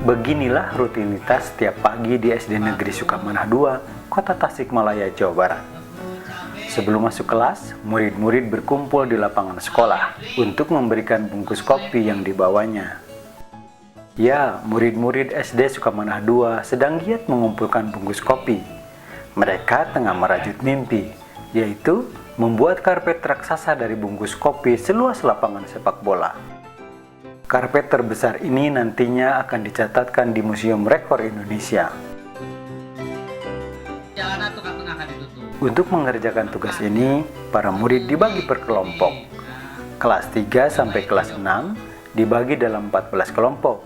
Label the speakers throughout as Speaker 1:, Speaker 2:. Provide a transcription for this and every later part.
Speaker 1: Beginilah rutinitas setiap pagi di SD Negeri Sukamanah II, Kota Tasikmalaya, Jawa Barat. Sebelum masuk kelas, murid-murid berkumpul di lapangan sekolah untuk memberikan bungkus kopi yang dibawanya. Ya, murid-murid SD Sukamanah II sedang giat mengumpulkan bungkus kopi. Mereka tengah merajut mimpi, yaitu membuat karpet raksasa dari bungkus kopi seluas lapangan sepak bola. Karpet terbesar ini nantinya akan dicatatkan di Museum Rekor Indonesia. Untuk mengerjakan tugas ini, para murid dibagi per kelompok. Kelas 3 sampai kelas 6 dibagi dalam 14 kelompok.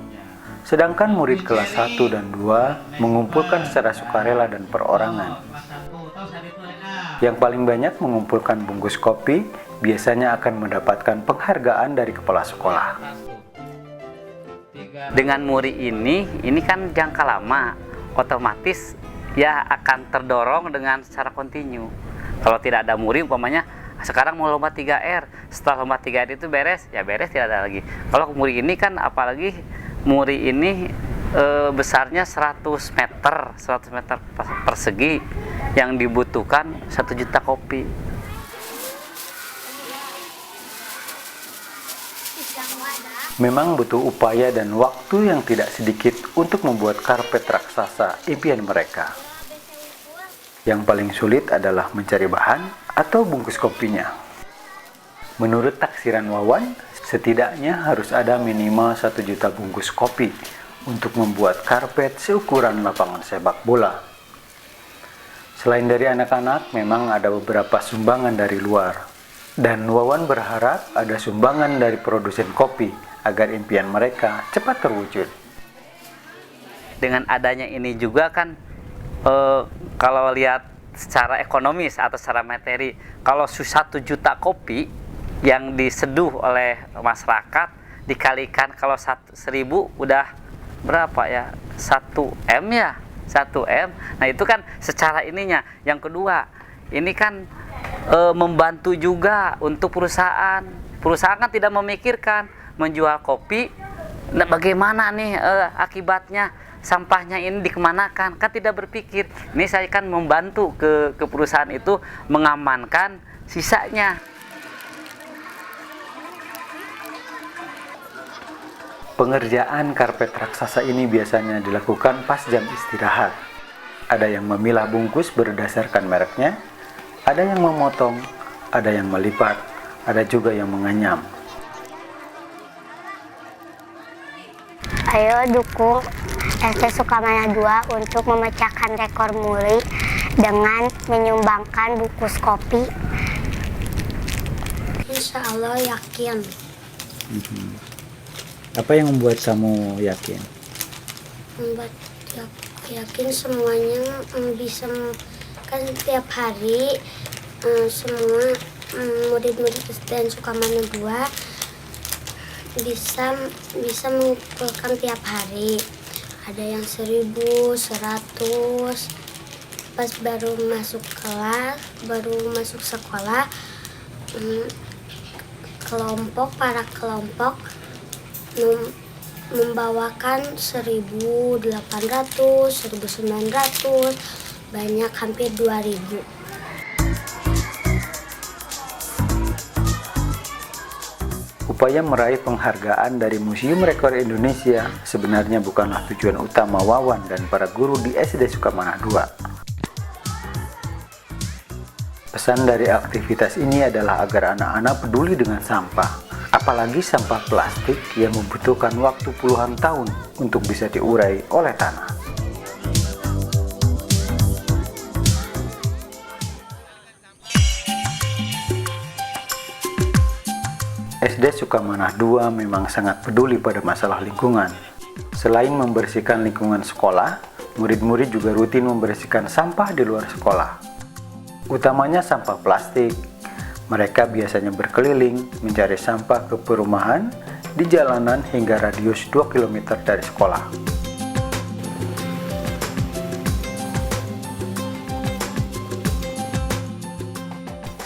Speaker 1: Sedangkan murid kelas 1 dan 2 mengumpulkan secara sukarela dan perorangan. Yang paling banyak mengumpulkan bungkus kopi biasanya akan mendapatkan penghargaan dari kepala sekolah.
Speaker 2: Dengan muri ini kan jangka lama, otomatis ya akan terdorong dengan secara kontinu. Kalau tidak ada muri, umpamanya sekarang mau lomba 3R, setelah lomba 3R itu beres, ya beres, tidak ada lagi. Kalau muri ini kan apalagi muri ini besarnya 100 meter persegi yang dibutuhkan 1 juta kopi.
Speaker 1: Memang butuh upaya dan waktu yang tidak sedikit untuk membuat karpet raksasa impian mereka. Yang paling sulit adalah mencari bahan atau bungkus kopinya. Menurut taksiran Wawan, setidaknya harus ada minimal 1 juta bungkus kopi untuk membuat karpet seukuran lapangan sepak bola. Selain dari anak-anak, memang ada beberapa sumbangan dari luar. Dan Wawan berharap ada sumbangan dari produsen kopi agar impian mereka cepat terwujud.
Speaker 2: Dengan adanya ini juga kan kalau lihat secara ekonomis atau secara materi, kalau 1 juta kopi yang diseduh oleh masyarakat dikalikan kalau 1.000 udah berapa ya? 1 M ya? 1 M. Nah itu kan secara ininya. Yang kedua, ini kan membantu juga untuk perusahaan. Perusahaan kan tidak memikirkan menjual kopi, nah bagaimana nih akibatnya, sampahnya ini dikemanakan, kan tidak berpikir. Ini saya kan membantu ke perusahaan itu mengamankan sisanya.
Speaker 1: Pengerjaan karpet raksasa ini biasanya dilakukan pas jam istirahat. Ada yang memilah bungkus berdasarkan mereknya, ada yang memotong, ada yang melipat, ada juga yang menganyam.
Speaker 3: Ayo dukung SD Sukamanah II untuk memecahkan rekor muri dengan menyumbangkan bungkus kopi. Insya Allah yakin.
Speaker 1: Apa yang membuat kamu yakin?
Speaker 3: Membuat yakin semuanya bisa, kan tiap hari semua murid-murid SD Sukamanah II bisa mengumpulkan tiap hari. Ada yang 1.000, 100. Pas baru masuk sekolah, para kelompok membawakan 1.800, 1.900, banyak hampir 2.000.
Speaker 1: Upaya meraih penghargaan dari Museum Rekor Indonesia sebenarnya bukanlah tujuan utama Wawan dan para guru di SD Sukamanah II. Pesan dari aktivitas ini adalah agar anak-anak peduli dengan sampah, apalagi sampah plastik yang membutuhkan waktu puluhan tahun untuk bisa diurai oleh tanah. SD Sukamanah II memang sangat peduli pada masalah lingkungan. Selain membersihkan lingkungan sekolah, murid-murid juga rutin membersihkan sampah di luar sekolah. Utamanya sampah plastik. Mereka biasanya berkeliling mencari sampah ke perumahan, di jalanan hingga radius 2 km dari sekolah.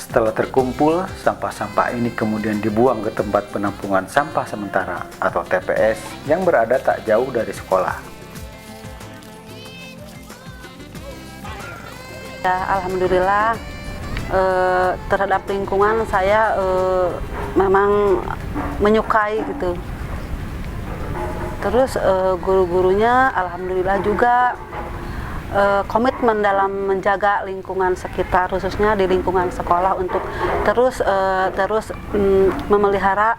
Speaker 1: Setelah terkumpul, sampah-sampah ini kemudian dibuang ke tempat penampungan sampah sementara atau TPS yang berada tak jauh dari sekolah.
Speaker 4: Ya, alhamdulillah terhadap lingkungan saya memang menyukai gitu. Terus guru-gurunya alhamdulillah juga komitmen dalam menjaga lingkungan sekitar, khususnya di lingkungan sekolah, untuk terus memelihara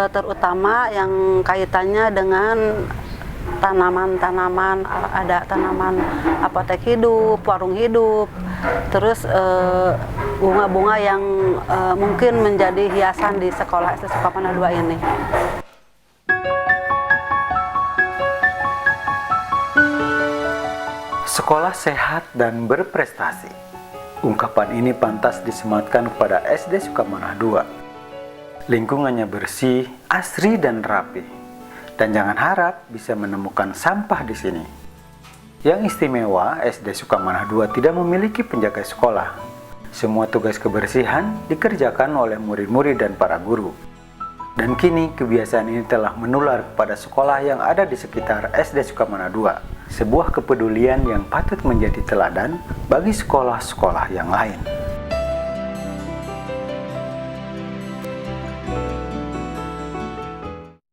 Speaker 4: terutama yang kaitannya dengan tanaman-tanaman. Ada tanaman apotek hidup, warung hidup, terus bunga-bunga yang mungkin menjadi hiasan di sekolah SD Sukamana 2 ini.
Speaker 1: Sekolah sehat dan berprestasi. Ungkapan ini pantas disematkan kepada SD Sukamana 2. Lingkungannya bersih, asri dan rapi. Dan jangan harap bisa menemukan sampah di sini. Yang istimewa, SD Sukamana 2 tidak memiliki penjaga sekolah. Semua tugas kebersihan dikerjakan oleh murid-murid dan para guru. Dan kini kebiasaan ini telah menular kepada sekolah yang ada di sekitar SD Sukamana 2. Sebuah kepedulian yang patut menjadi teladan bagi sekolah-sekolah yang lain.